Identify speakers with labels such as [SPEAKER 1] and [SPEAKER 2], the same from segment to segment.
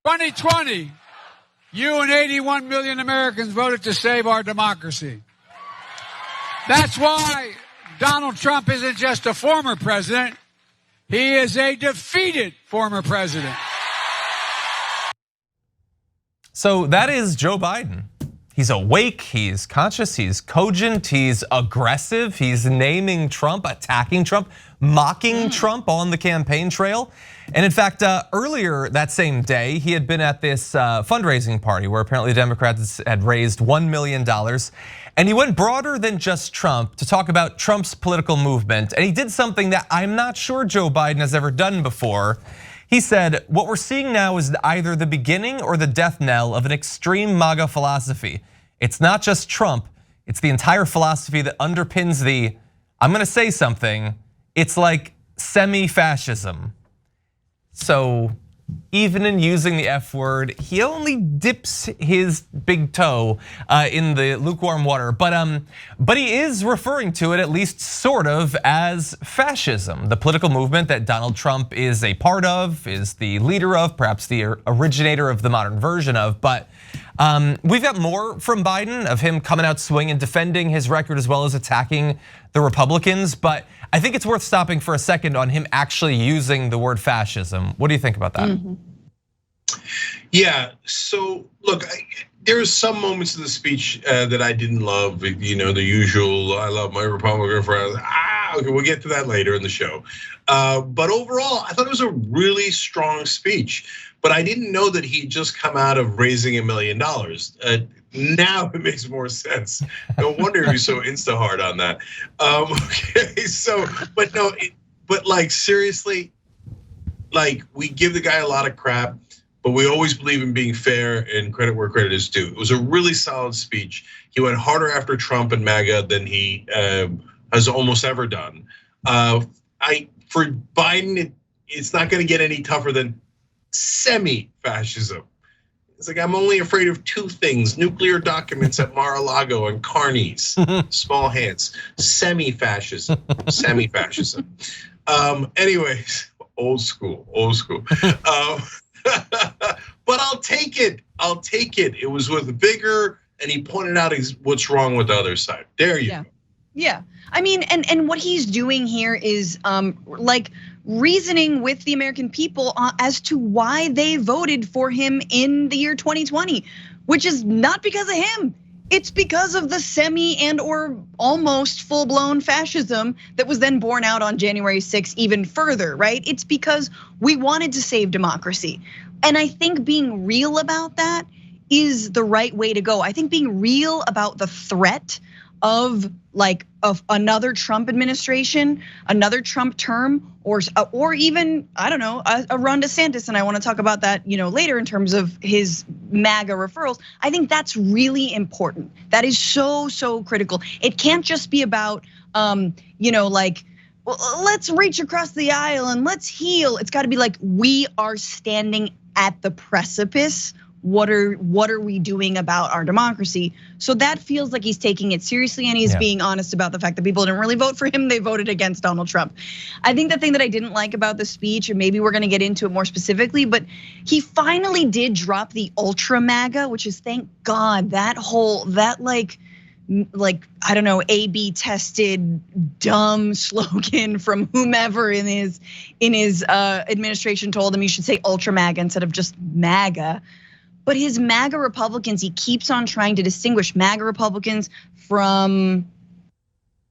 [SPEAKER 1] 2020, you and 81 million Americans voted to save our democracy. That's why Donald Trump isn't just a former president. He is a defeated former president.
[SPEAKER 2] So that is Joe Biden. He's awake, he's conscious, he's cogent, he's aggressive, he's naming Trump, attacking Trump, mocking Trump on the campaign trail. And in fact, earlier that same day, he had been at this fundraising party where apparently the Democrats had raised $1 million. And he went broader than just Trump to talk about Trump's political movement. And he did something that I'm not sure Joe Biden has ever done before. He said, what we're seeing now is either the beginning or the death knell of an extreme MAGA philosophy. It's not just Trump, it's the entire philosophy that underpins the, I'm gonna say something, it's like semi-fascism. So even in using the F word, he only dips his big toe in the lukewarm water. But he is referring to it, at least sort of, as fascism, the political movement that Donald Trump is a part of, is the leader of, perhaps the originator of the modern version of. But we've got more from Biden of him coming out swinging, defending his record as well as attacking the Republicans. But I think it's worth stopping for a second on him actually using the word fascism. What do you think about that?
[SPEAKER 3] Yeah, so look, there's some moments in the speech that I didn't love, the usual, I love my Republican friends. Okay, we'll get to that later in the show. But overall, I thought it was a really strong speech. But I didn't know that he'd just come out of raising $1 million. Now it makes more sense. No wonder he's so insta-hard on that. Okay, so, but no, but like seriously, like we give the guy a lot of crap, but we always believe in being fair and credit where credit is due. It was a really solid speech. He went harder after Trump and MAGA than he has almost ever done. For Biden, it's not going to get any tougher than semi-fascism. It's like, I'm only afraid of two things: nuclear documents at Mar-a-Lago and carnies, small hands. Semi-fascism, semi-fascism. Anyways, old school. But I'll take it. It was with vigor, and he pointed out what's wrong with the other side. There you go.
[SPEAKER 4] Yeah, I mean, and what he's doing here is like reasoning with the American people as to why they voted for him in the year 2020, which is not because of him. It's because of the semi and or almost full-blown fascism that was then borne out on January 6th even further, right? It's because we wanted to save democracy. And I think being real about that is the right way to go. I think being real about the threat of another Trump administration, another Trump term, or even, I don't know, a Ron DeSantis, and I want to talk about that, later in terms of his MAGA referrals. I think that's really important. That is so critical. It can't just be about, like, well, let's reach across the aisle and let's heal. It's got to be like, we are standing at the precipice. What are we doing about our democracy? So that feels like he's taking it seriously, and he's being honest about the fact that people didn't really vote for him, they voted against Donald Trump. I think the thing that I didn't like about the speech, and maybe we're gonna get into it more specifically, but he finally did drop the ultra MAGA, which is, thank God, that I don't know, AB tested dumb slogan from whomever in his administration told him you should say ultra MAGA instead of just MAGA. But his MAGA Republicans, he keeps on trying to distinguish MAGA Republicans from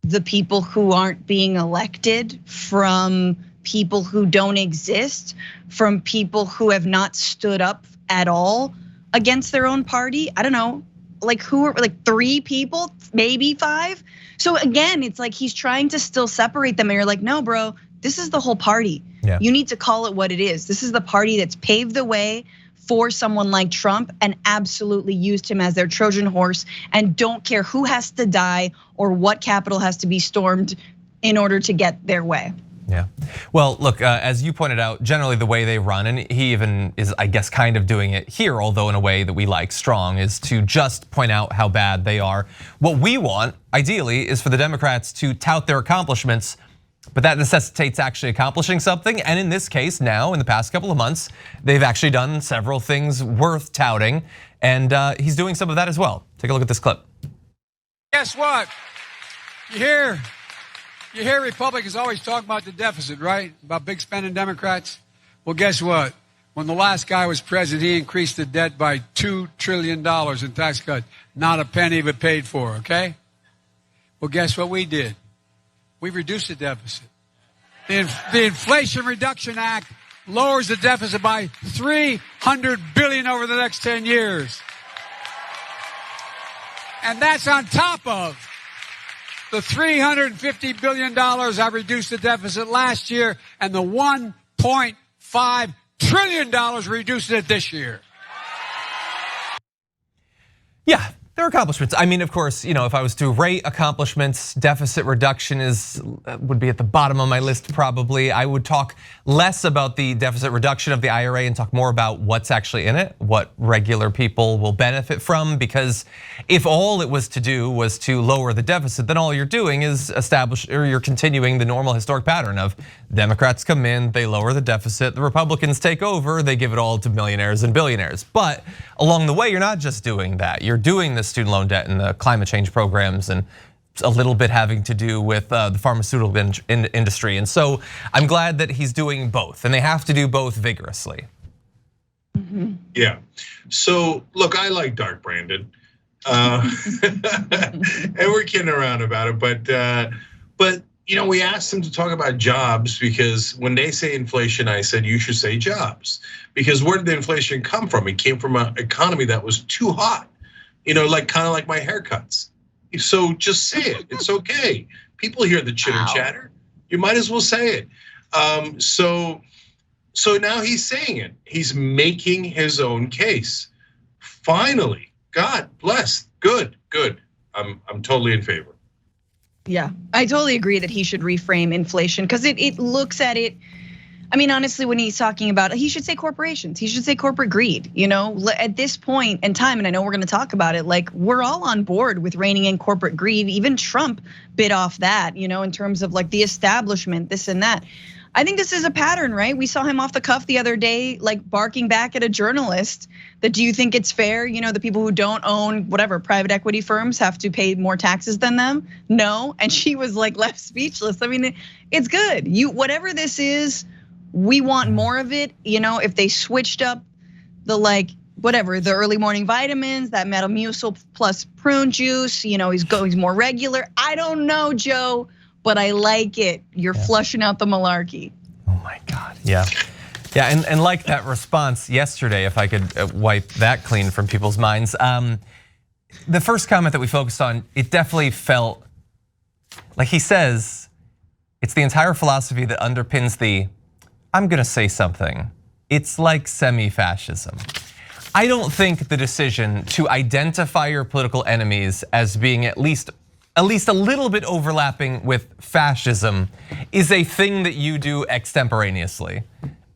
[SPEAKER 4] the people who aren't being elected, from people who don't exist, from people who have not stood up at all against their own party. I don't know, like who are like 3 people, maybe 5. So again, it's like he's trying to still separate them, and you're like, no, bro, this is the whole party. Yeah. You need to call it what it is. This is the party that's paved the way for someone like Trump and absolutely used him as their Trojan horse and don't care who has to die or what Capitol has to be stormed in order to get their way.
[SPEAKER 2] Yeah, well, look, as you pointed out, generally the way they run, and he even is, I guess, kind of doing it here, although in a way that we like strong, is to just point out how bad they are. What we want, ideally, is for the Democrats to tout their accomplishments But that necessitates actually accomplishing something. And in this case now, in the past couple of months, they've actually done several things worth touting. And he's doing some of that as well. Take a look at this clip.
[SPEAKER 1] Guess what? You hear Republicans always talk about the deficit, right? About big spending Democrats. Well, guess what? When the last guy was president, he increased the debt by $2 trillion in tax cuts. Not a penny of it paid for, okay? Well, guess what we did? We reduced the deficit. The Inflation Reduction Act lowers the deficit by $300 billion over the next 10 years. And that's on top of the $350 billion I reduced the deficit last year and the $1.5 trillion reduced it this year.
[SPEAKER 2] Yeah, there are accomplishments. I mean, of course, if I was to rate accomplishments, deficit reduction would be at the bottom of my list probably. I would talk less about the deficit reduction of the IRA and talk more about what's actually in it, what regular people will benefit from, because if all it was to do was to lower the deficit, then all you're doing is you're continuing the normal historic pattern of Democrats come in, they lower the deficit, the Republicans take over, they give it all to millionaires and billionaires. But along the way, you're not just doing that. You're doing the student loan debt and the climate change programs and a little bit having to do with the pharmaceutical industry. And so I'm glad that he's doing both, and they have to do both vigorously.
[SPEAKER 4] Mm-hmm.
[SPEAKER 3] Yeah, so look, I like Dark Brandon. And we're kidding around about it, but we asked him to talk about jobs because when they say inflation, I said you should say jobs, because where did the inflation come from? It came from an economy that was too hot, kind of like my haircuts. So just say it. It's okay. People hear the chitter chatter. You might as well say it. So now he's saying it. He's making his own case. Finally, God bless. Good. I'm totally in favor.
[SPEAKER 4] Yeah, I totally agree that he should reframe inflation because it looks at it. I mean, honestly, when he's talking about, he should say corporations. He should say corporate greed. At this point in time, and I know we're going to talk about it, like we're all on board with reining in corporate greed. Even Trump bit off that, in terms of like the establishment, this and that. I think this is a pattern, right? We saw him off the cuff the other day, like barking back at a journalist that, do you think it's fair? The people who don't own whatever private equity firms have to pay more taxes than them? No, and she was like left speechless. I mean, it's good. Whatever this is, we want more of it. If they switched up the the early morning vitamins, that Metamucil plus prune juice, he's more regular. I don't know, Joe, but I like it. You're flushing out the malarkey.
[SPEAKER 2] Oh my God, yeah. Yeah, and like that response yesterday, if I could wipe that clean from people's minds. The first comment that we focused on, it definitely felt like he says, it's the entire philosophy that underpins I'm gonna say something. It's like semi-fascism. I don't think the decision to identify your political enemies as being at least a little bit overlapping with fascism is a thing that you do extemporaneously.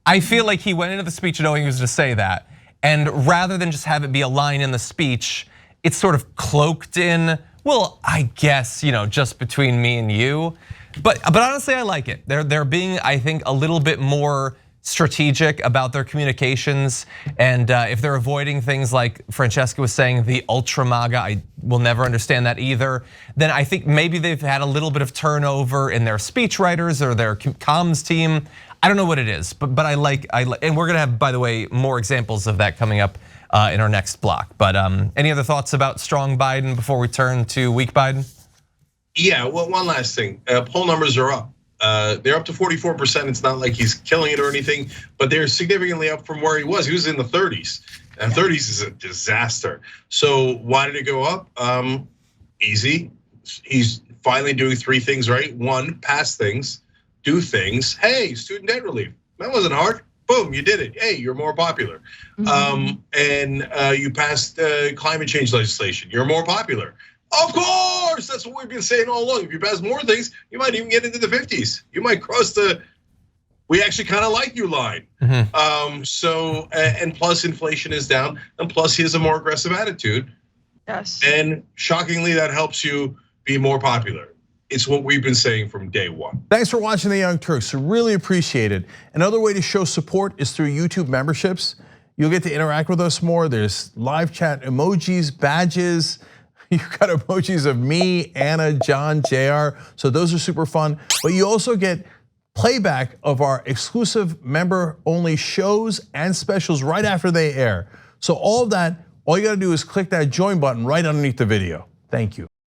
[SPEAKER 2] I feel like he went into the speech knowing he was gonna say that, and rather than just have it be a line in the speech, it's sort of cloaked in, well, I guess, just between me and you. But honestly, I like it. They're being, I think, a little bit more strategic about their communications, and if they're avoiding things like Francesca was saying, the ultra MAGA, I will never understand that either, then I think maybe they've had a little bit of turnover in their speechwriters or their comms team. I don't know what it is, but I like, and we're gonna have, by the way, more examples of that coming up in our next block. But any other thoughts about strong Biden before we turn to weak Biden?
[SPEAKER 3] Yeah, well, one last thing. Poll numbers are up. They're up to 44%. It's not like he's killing it or anything, but they're significantly up from where he was. He was in the 30s, and 30s is a disaster. So why did it go up? Easy. He's finally doing three things right. One, pass things, do things. Hey, student debt relief. That wasn't hard. Boom, you did it. Hey, you're more popular. And you passed climate change legislation. You're more popular. Of course, that's what we've been saying all along. If you pass more things, you might even get into the 50s. You might cross the, we actually kind of like you line. So, and plus inflation is down, and plus he has a more aggressive attitude.
[SPEAKER 4] Yes.
[SPEAKER 3] And shockingly, that helps you be more popular. It's what we've been saying from day one.
[SPEAKER 5] Thanks for watching The Young Turks. Really appreciate it. Another way to show support is through YouTube memberships. You'll get to interact with us more. There's live chat emojis, badges. You've got emojis of me, Anna, John, JR. So those are super fun. But you also get playback of our exclusive member-only shows and specials right after they air. So all of that, all you gotta do is click that join button right underneath the video. Thank you.